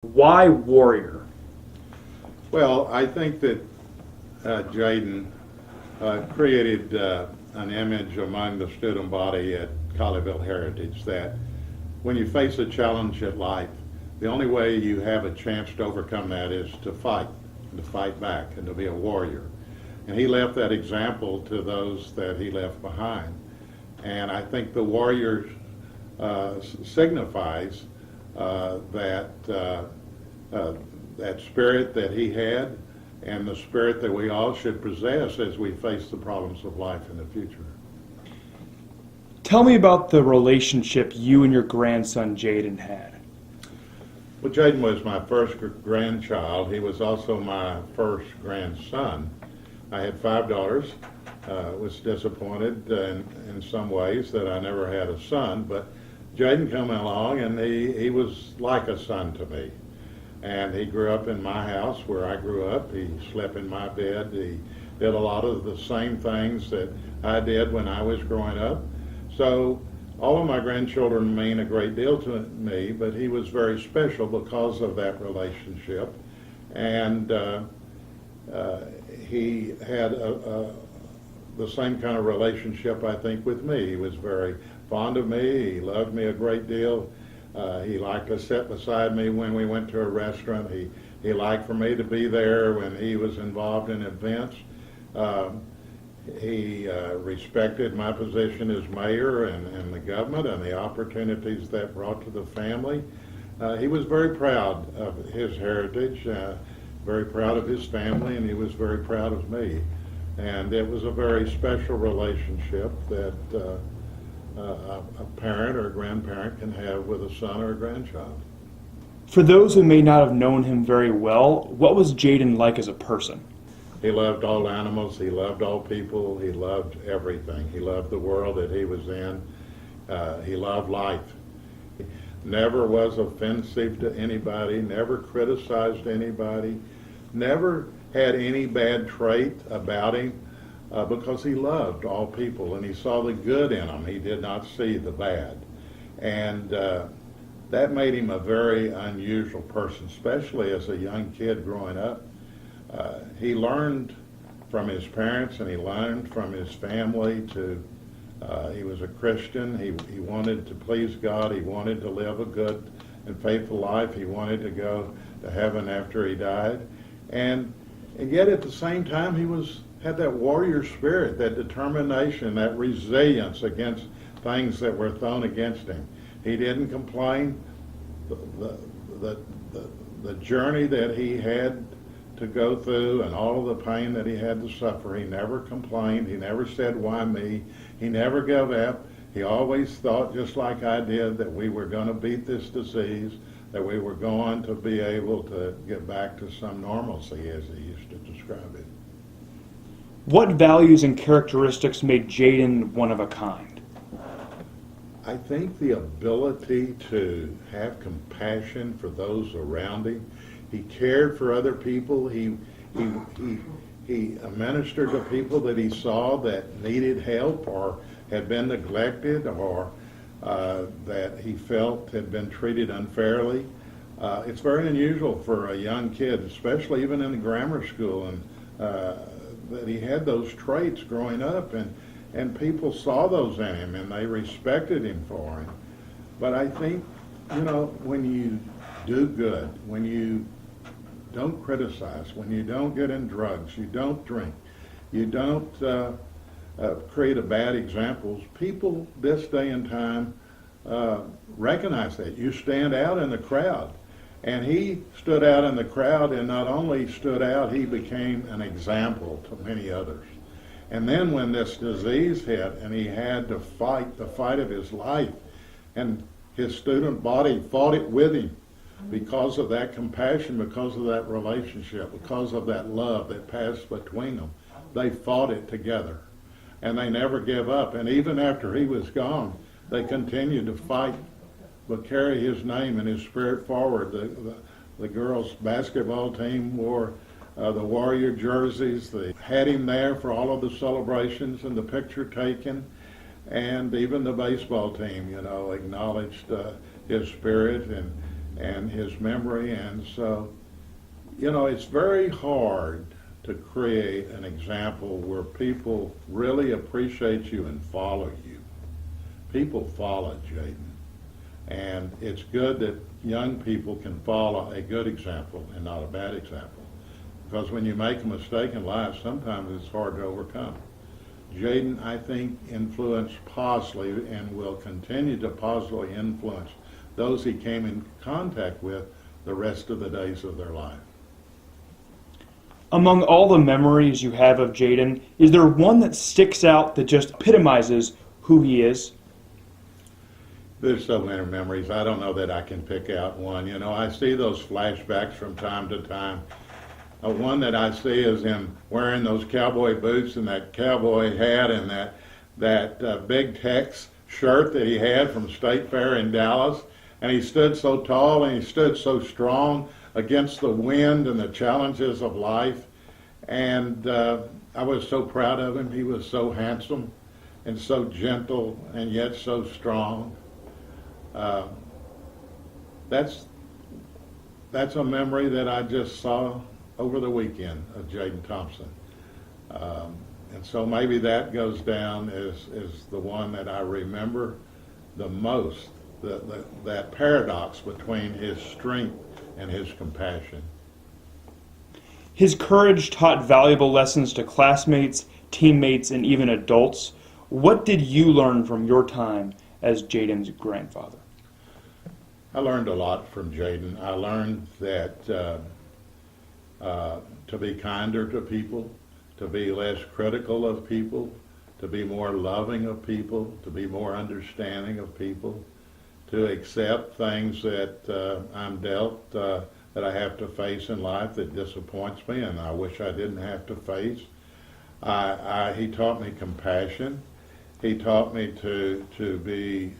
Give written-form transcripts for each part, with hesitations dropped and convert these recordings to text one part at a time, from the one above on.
Why warrior? Well, I think that Jaydan created an image among the student body at Colleyville Heritage that when you face a challenge at life, the only way you have a chance to overcome that is to fight, and to fight back, and to be a warrior. And he left that example to those that he left behind. And I think the warrior signifies that spirit that he had and the spirit that we all should possess as we face the problems of life in the future. Tell me about the relationship you and your grandson Jaydan had. Well, Jaydan was my first grandchild. He was also my first grandson. I had 5 daughters. Was disappointed in some ways that I never had a son, but Jaydan came along and he was like a son to me. And he grew up in my house where I grew up. He slept in my bed. He did a lot of the same things that I did when I was growing up. So all of my grandchildren mean a great deal to me, but he was very special because of that relationship. And he had the same kind of relationship, I think, with me. He was very fond of me. He loved me a great deal. He liked to sit beside me when we went to a restaurant. He liked for me to be there when he was involved in events. He respected my position as mayor and the government and the opportunities that brought to the family. He was very proud of his heritage, very proud of his family, and he was very proud of me. And it was a very special relationship that a parent or a grandparent can have with a son or a grandchild. For those who may not have known him very well, what was Jaydan like as a person? He loved all animals. He loved all people. He loved everything. He loved the world that he was in. He loved life. He never was offensive to anybody, never criticized anybody, never had any bad trait about him. Because he loved all people and he saw the good in them. He did not see the bad. And that made him a very unusual person, especially as a young kid growing up. He learned from his parents and he learned from his family he was a Christian. He wanted to please God. He wanted to live a good and faithful life. He wanted to go to heaven after he died. And yet at the same time had that warrior spirit, that determination, that resilience against things that were thrown against him. He didn't complain. The journey that he had to go through and all of the pain that he had to suffer, he never complained. He never said, "Why me?" He never gave up. He always thought, just like I did, that we were going to beat this disease, that we were going to be able to get back to some normalcy, as he used to describe it. What values and characteristics made Jaydan one of a kind? I think the ability to have compassion for those around him. He cared for other people. He ministered to people that he saw that needed help or had been neglected or that he felt had been treated unfairly. It's very unusual for a young kid, especially even in the grammar school, and that he had those traits growing up, and people saw those in him and they respected him for him. But I think, when you do good, when you don't criticize, when you don't get in drugs, you don't drink, you don't create a bad examples, people this day and time recognize that. You stand out in the crowd. And he stood out in the crowd, and not only stood out, he became an example to many others. And then when this disease hit and he had to fight the fight of his life, and his student body fought it with him because of that compassion, because of that relationship, because of that love that passed between them. They fought it together, and they never gave up. And even after he was gone, they continued to fight but carry his name and his spirit forward. The girls' basketball team wore the Warrior jerseys. They had him there for all of the celebrations and the picture taken. And even the baseball team, acknowledged his spirit. and his memory. And so, it's very hard to create an example where people really appreciate you and follow you. People follow Jaydan. And it's good that young people can follow a good example and not a bad example. Because when you make a mistake in life, sometimes it's hard to overcome. Jaydan, I think, influenced positively and will continue to positively influence those he came in contact with the rest of the days of their life. Among all the memories you have of Jaydan, is there one that sticks out that just epitomizes who he is? There's so many memories. I don't know that I can pick out one. I see those flashbacks from time to time. One that I see is him wearing those cowboy boots and that cowboy hat and that big Tex shirt that he had from State Fair in Dallas. And he stood so tall and he stood so strong against the wind and the challenges of life. And I was so proud of him. He was so handsome and so gentle and yet so strong. That's a memory that I just saw over the weekend of Jaydan Thompson. And so maybe that goes down as the one that I remember the most, that paradox between his strength and his compassion. His courage taught valuable lessons to classmates, teammates, and even adults. What did you learn from your time as Jaydan's grandfather? I learned a lot from Jaydan. I learned that to be kinder to people, to be less critical of people, to be more loving of people, to be more understanding of people, to accept things that I'm dealt, that I have to face in life that disappoints me and I wish I didn't have to face. He taught me compassion. He taught me to be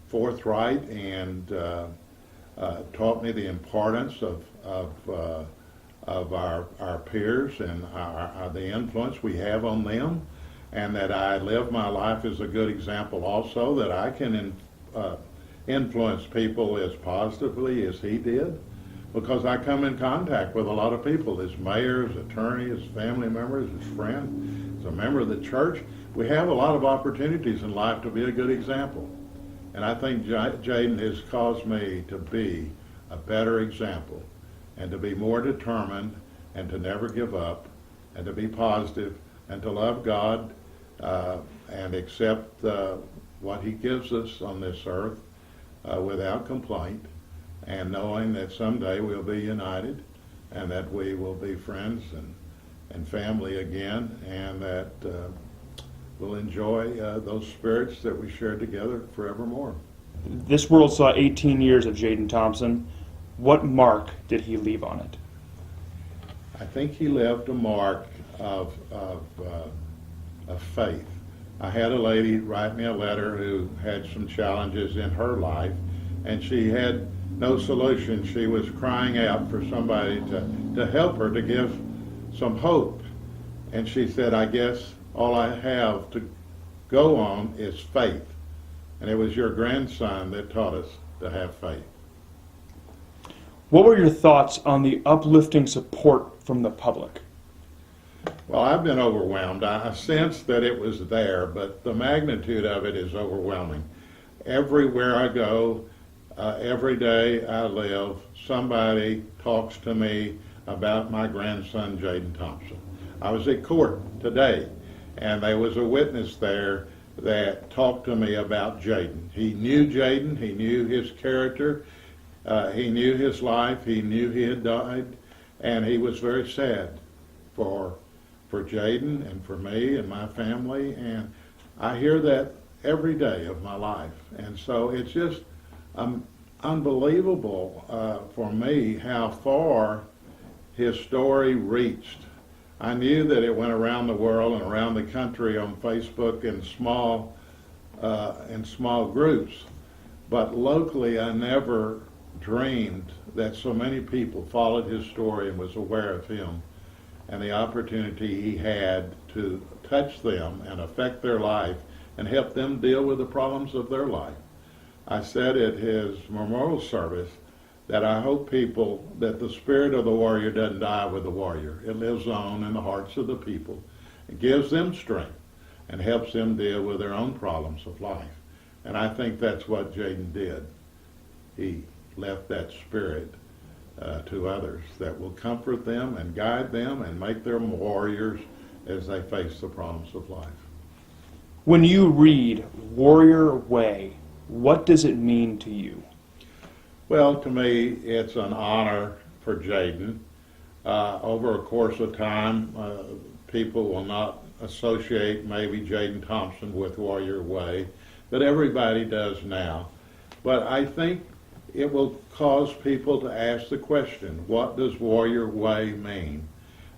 forthright and taught me the importance of our peers and the influence we have on them, and that I live my life as a good example also, that I can influence people as positively as he did, because I come in contact with a lot of people as mayors, attorneys, family members, as friends, as a member of the church. We have a lot of opportunities in life to be a good example. And I think Jaydan has caused me to be a better example and to be more determined and to never give up and to be positive and to love God and accept what he gives us on this earth without complaint, and knowing that someday we'll be united and that we will be friends and family again, and that we'll enjoy those spirits that we shared together forevermore. This world saw 18 years of Jaydan Thompson. What mark did he leave on it? I think he left a mark of faith. I had a lady write me a letter who had some challenges in her life, and she had no solution. She was crying out for somebody to help her, to give some hope. And she said, I guess all I have to go on is faith. And it was your grandson that taught us to have faith. What were your thoughts on the uplifting support from the public? Well, I've been overwhelmed. I sensed that it was there, but the magnitude of it is overwhelming. Everywhere I go, every day I live, somebody talks to me about my grandson, Jaydan Thompson. I was at court today, and there was a witness there that talked to me about Jaydan. He knew Jaydan, he knew his character, he knew his life, he knew he had died, and he was very sad for Jaydan and for me and my family, and I hear that every day of my life. And so it's just unbelievable for me how far his story reached. I knew that it went around the world and around the country on Facebook in small groups, but locally I never dreamed that so many people followed his story and was aware of him and the opportunity he had to touch them and affect their life and help them deal with the problems of their life. I said at his memorial service that I hope that the spirit of the warrior doesn't die with the warrior. It lives on in the hearts of the people. It gives them strength and helps them deal with their own problems of life. And I think that's what Jaydan did. He left that spirit to others that will comfort them and guide them and make them warriors as they face the problems of life. When you read Warrior Way, what does it mean to you? Well, to me, it's an honor for Jaydan. Over a course of time, people will not associate maybe Jaydan Thompson with Warrior Way, but everybody does now. But I think it will cause people to ask the question, what does Warrior Way mean?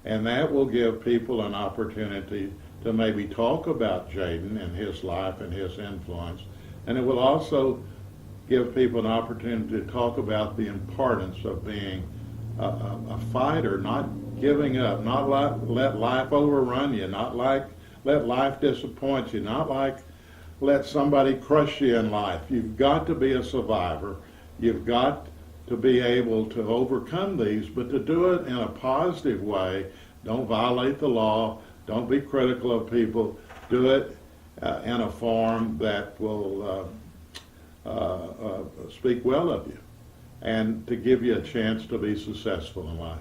And that will give people an opportunity to maybe talk about Jaydan and his life and his influence. And it will also give people an opportunity to talk about the importance of being a fighter, not giving up, not let life overrun you, not let life disappoint you, not let somebody crush you in life. You've got to be a survivor. You've got to be able to overcome these, but to do it in a positive way. Don't violate the law. Don't be critical of people. Do it in a form that will speak well of you and to give you a chance to be successful in life.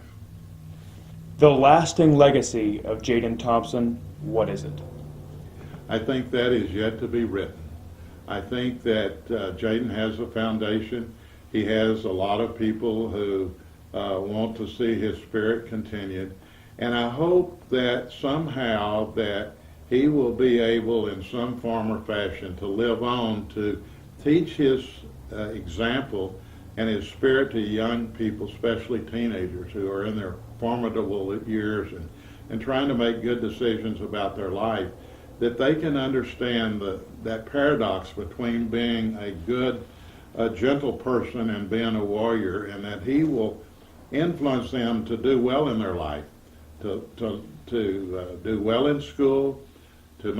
The lasting legacy of Jaydan Thompson, what is it? I think that is yet to be written. I think that Jaydan has a foundation. He has a lot of people who want to see his spirit continued. And I hope that somehow that he will be able in some form or fashion to live on, to teach his example and his spirit to young people, especially teenagers who are in their formidable years and trying to make good decisions about their life, that they can understand that paradox between being a gentle person and being a warrior, and that he will influence them to do well in their life, to do well in school, to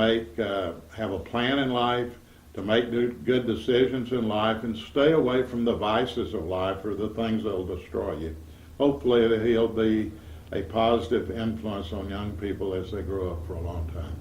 have a plan in life, to make good decisions in life, and stay away from the vices of life or the things that will destroy you. Hopefully he'll be a positive influence on young people as they grow up for a long time.